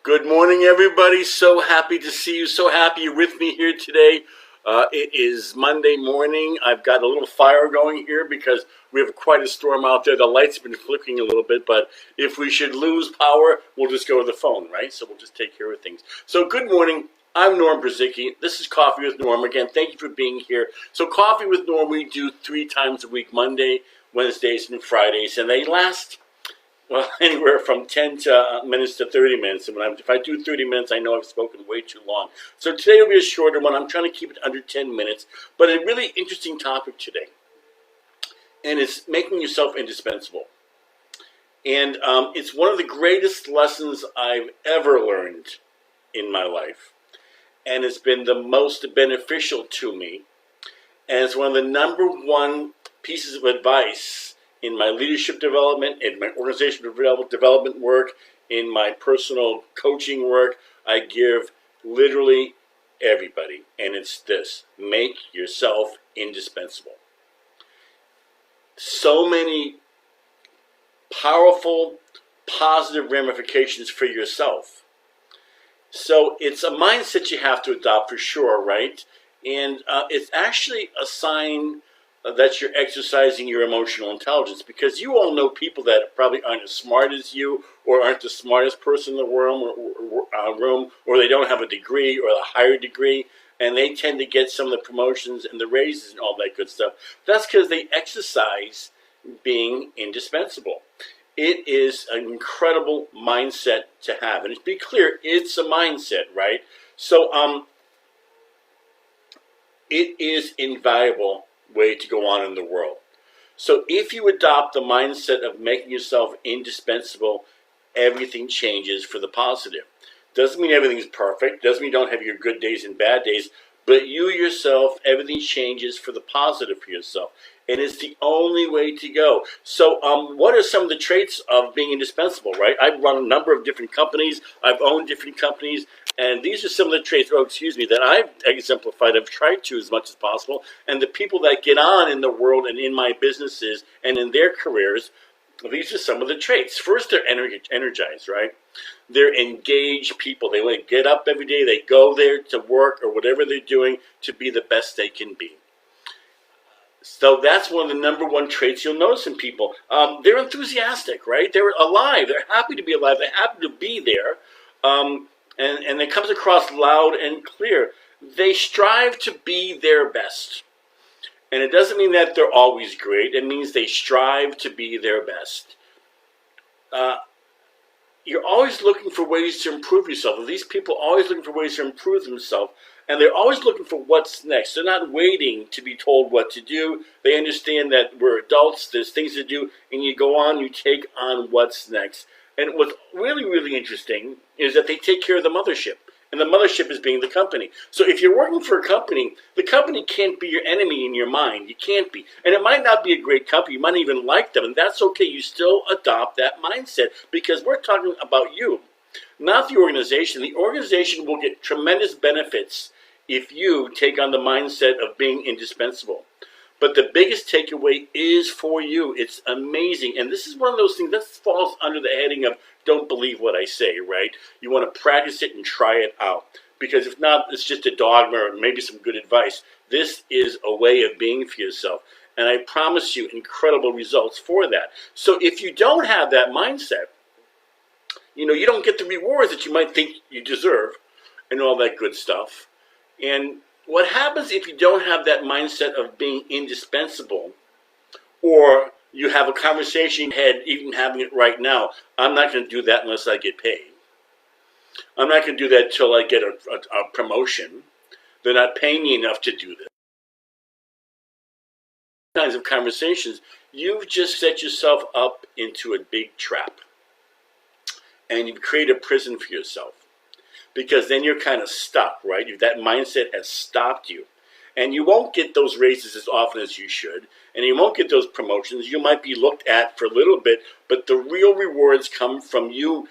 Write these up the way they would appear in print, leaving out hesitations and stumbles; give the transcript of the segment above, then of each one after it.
Good morning, everybody. So happy to see you. So happy you're with me here today. It is Monday morning. I've got a little fire going here because we have quite a storm out there. The lights have been flickering a little bit, but if we should lose power, we'll just go to the phone, right? So we'll just take care of things. So good morning. I'm Norm Brzezicki. This is Coffee with Norm. Again, thank you for being here. So Coffee with Norm we do 3 times a week, Monday, Wednesdays, and Fridays, and they last anywhere from 10 minutes to 30 minutes. And if I do 30 minutes, I know I've spoken way too long. So today will be a shorter one. I'm trying to keep it under 10 minutes. But a really interesting topic today. And it's making yourself indispensable. And it's one of the greatest lessons I've ever learned in my life. And it's been the most beneficial to me. And it's one of the number one pieces of advice in my leadership development, in my organizational development work, in my personal coaching work, I give literally everybody. And it's this: make yourself indispensable. So many powerful, positive ramifications for yourself. So it's a mindset you have to adopt for sure, right? And it's actually a sign that you're exercising your emotional intelligence, because you all know people that probably aren't as smart as you, or aren't the smartest person in the room, or they don't have a degree or a higher degree, and they tend to get some of the promotions and the raises and all that good stuff. That's because they exercise being indispensable. It is an incredible mindset to have, and to be clear, it's a mindset, right? So it is invaluable way to go on in the world. So if you adopt the mindset of making yourself indispensable, everything changes for the positive. Doesn't mean everything's perfect, doesn't mean you don't have your good days and bad days, but you yourself, everything changes for the positive for yourself. And it's the only way to go. So what are some of the traits of being indispensable, right? I've run a number of different companies, I've owned different companies, and these are some of the traits, that I've exemplified, I've tried to as much as possible. And the people that get on in the world and in my businesses and in their careers, these are some of the traits. First, they're energized, right? They're engaged people. They want to get up every day. They go there to work or whatever they're doing to be the best they can be. So that's one of the number one traits you'll notice in people. They're enthusiastic, right? They're alive. They're happy to be alive. They're happy to be there. And it comes across loud and clear. They strive to be their best. And it doesn't mean that they're always great. It means they strive to be their best. You're always looking for ways to improve yourself. These people are always looking for ways to improve themselves. And they're always looking for what's next. They're not waiting to be told what to do. They understand that we're adults, there's things to do, and you go on, you take on what's next. And what's really, really interesting is that they take care of the mothership. And the mothership is being the company. So if you're working for a company, the company can't be your enemy in your mind. You can't be. And it might not be a great company. You might even like them. And that's okay. You still adopt that mindset, because we're talking about you, not the organization. The organization will get tremendous benefits if you take on the mindset of being indispensable. But the biggest takeaway is for you. It's amazing. And this is one of those things that falls under the heading of don't believe what I say, right? You want to practice it and try it out. Because if not, it's just a dogma or maybe some good advice. This is a way of being for yourself. And I promise you incredible results for that. So if you don't have that mindset, you don't get the rewards that you might think you deserve and all that good stuff. And what happens if you don't have that mindset of being indispensable, or you have a conversation in your head, even having it right now, I'm not going to do that unless I get paid. I'm not going to do that until I get a promotion. They're not paying me enough to do this. Kinds of conversations, you've just set yourself up into a big trap. And you've created a prison for yourself. Because then you're kind of stuck, right? That mindset has stopped you. And you won't get those raises as often as you should. And you won't get those promotions. You might be looked at for a little bit. But the real rewards come from you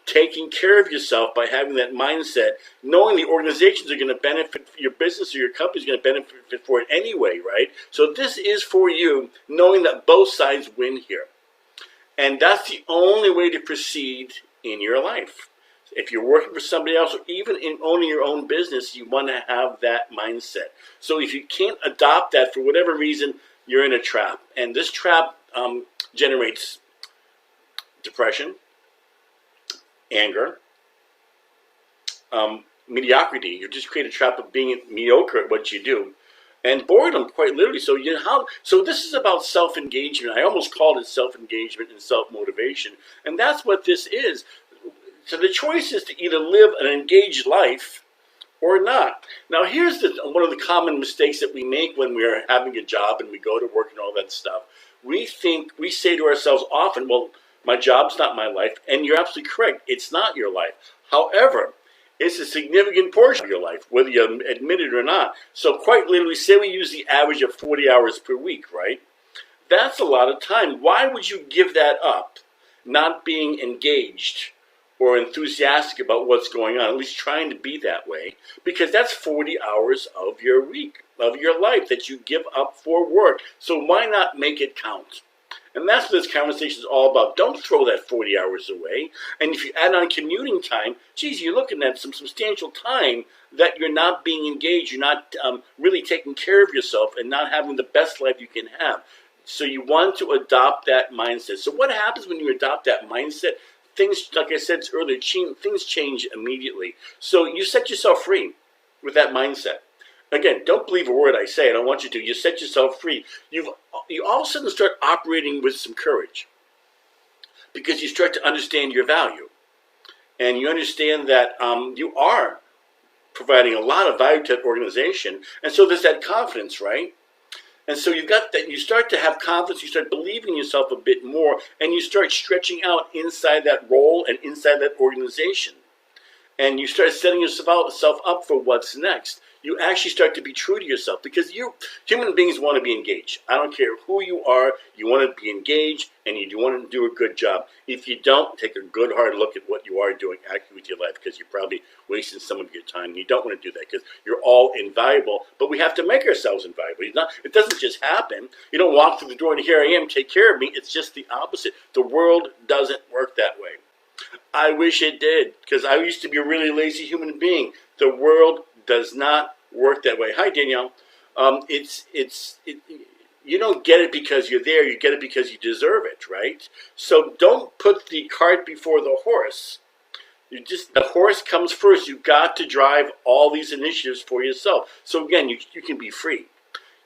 taking care of yourself by having that mindset, knowing the organizations are going to benefit, your business or your company is going to benefit for it anyway, right? So this is for you, knowing that both sides win here. And that's the only way to proceed in your life. If you're working for somebody else, or even in owning your own business, you want to have that mindset. So if you can't adopt that for whatever reason, you're in a trap. And this trap generates depression, anger, mediocrity. You just create a trap of being mediocre at what you do. And boredom, quite literally. So this is about self-engagement. I almost called it self-engagement and self-motivation. And that's what this is. So the choice is to either live an engaged life or not. Now here's one of the common mistakes that we make when we're having a job and we go to work and all that stuff. We say to ourselves often, well, my job's not my life. And you're absolutely correct. It's not your life. However, it's a significant portion of your life, whether you admit it or not. So quite literally, say we use the average of 40 hours per week, right? That's a lot of time. Why would you give that up, not being engaged or enthusiastic about what's going on, at least trying to be that way? Because that's 40 hours of your week, of your life that you give up for work. So why not make it count? And that's what this conversation is all about. Don't throw that 40 hours away. And if you add on commuting time, geez, you're looking at some substantial time that you're not being engaged. You're not really taking care of yourself and not having the best life you can have. So you want to adopt that mindset. So what happens when you adopt that mindset? Things, like I said earlier, things change immediately. So you set yourself free with that mindset. Again, don't believe a word I say. I don't want you to. You set yourself free. You all of a sudden start operating with some courage because you start to understand your value. And you understand that you are providing a lot of value to that organization. And so there's that confidence, right? And so you've got that. You start to have confidence. You start believing in yourself a bit more. And you start stretching out inside that role and inside that organization. And you start setting yourself up for what's next. You actually start to be true to yourself because human beings want to be engaged. I don't care who you are. You want to be engaged and you want to do a good job. If you don't, take a good hard look at what you are doing actually with your life because you're probably wasting some of your time. You don't want to do that because you're all invaluable, but we have to make ourselves invaluable. It doesn't just happen. You don't walk through the door and here I am, take care of me. It's just the opposite. The world doesn't work that way. I wish it did because I used to be a really lazy human being. The world does not work that way. Hi, Danielle. You don't get it because you're there. You get it because you deserve it, right? So don't put the cart before the horse. The horse comes first. You've got to drive all these initiatives for yourself. So again, you can be free.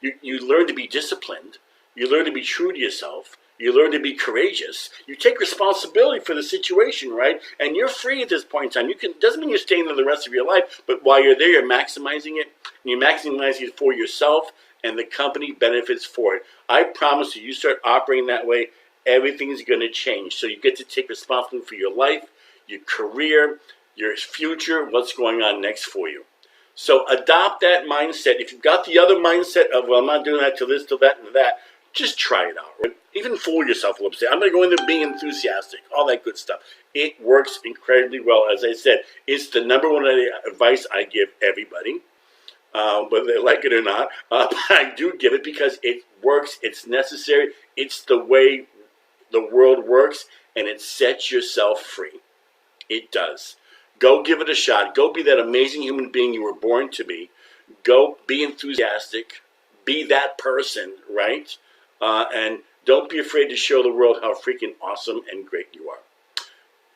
You learn to be disciplined. You learn to be true to yourself. You learn to be courageous. You take responsibility for the situation, right? And you're free at this point in time. Doesn't mean you're staying there the rest of your life, but while you're there, you're maximizing it. And you're maximizing it for yourself, and the company benefits for it. I promise you start operating that way, everything's going to change. So you get to take responsibility for your life, your career, your future, what's going on next for you. So adopt that mindset. If you've got the other mindset of, well, I'm not doing that till this, till that, and that, just try it out. Right? Even fool yourself a little bit. I'm going to go in there being enthusiastic, all that good stuff. It works incredibly well. As I said, it's the number one advice I give everybody, whether they like it or not. But I do give it because it works. It's necessary. It's the way the world works, and it sets yourself free. It does. Go give it a shot. Go be that amazing human being you were born to be. Go be enthusiastic. Be that person, right? And don't be afraid to show the world how freaking awesome and great you are.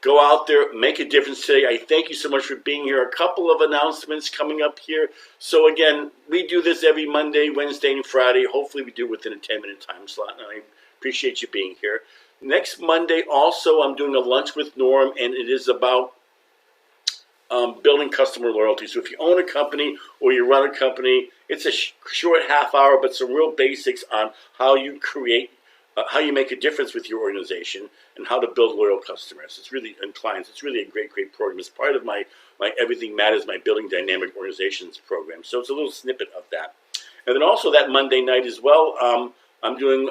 Go out there, make a difference today. I thank you so much for being here. A couple of announcements coming up here. So again, we do this every Monday, Wednesday, and Friday. Hopefully we do it within a 10-minute time slot, and I appreciate you being here. Next Monday also, I'm doing a lunch with Norm, and it is about building customer loyalty. So if you own a company or you run a company, it's a short half hour, but some real basics on how you create, how you make a difference with your organization and how to build loyal customers. It's really, and clients, it's really a great, great program. It's part of my Everything Matters, my Building Dynamic Organizations program. So it's a little snippet of that. And then also that Monday night as well, I'm doing,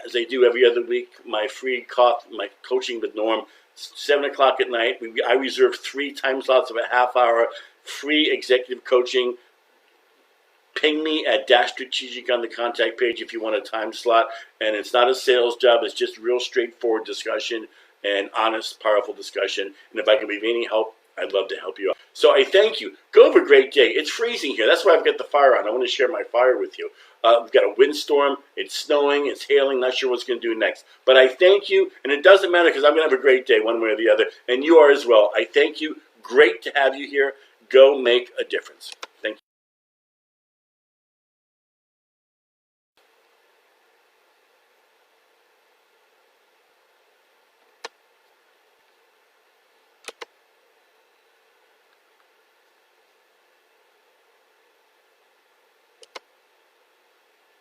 as I do every other week, my free my coaching with Norm, 7 o'clock at night. I reserve 3 time slots of a half hour, free executive coaching. Ping me at Dash Strategic on the contact page if you want a time slot. And it's not a sales job. It's just real straightforward discussion and honest, powerful discussion. And if I can be of any help, I'd love to help you out. So I thank you. Go have a great day. It's freezing here. That's why I've got the fire on. I want to share my fire with you. We've got a windstorm. It's snowing. It's hailing. Not sure what's going to do next. But I thank you. And it doesn't matter because I'm going to have a great day one way or the other. And you are as well. I thank you. Great to have you here. Go make a difference.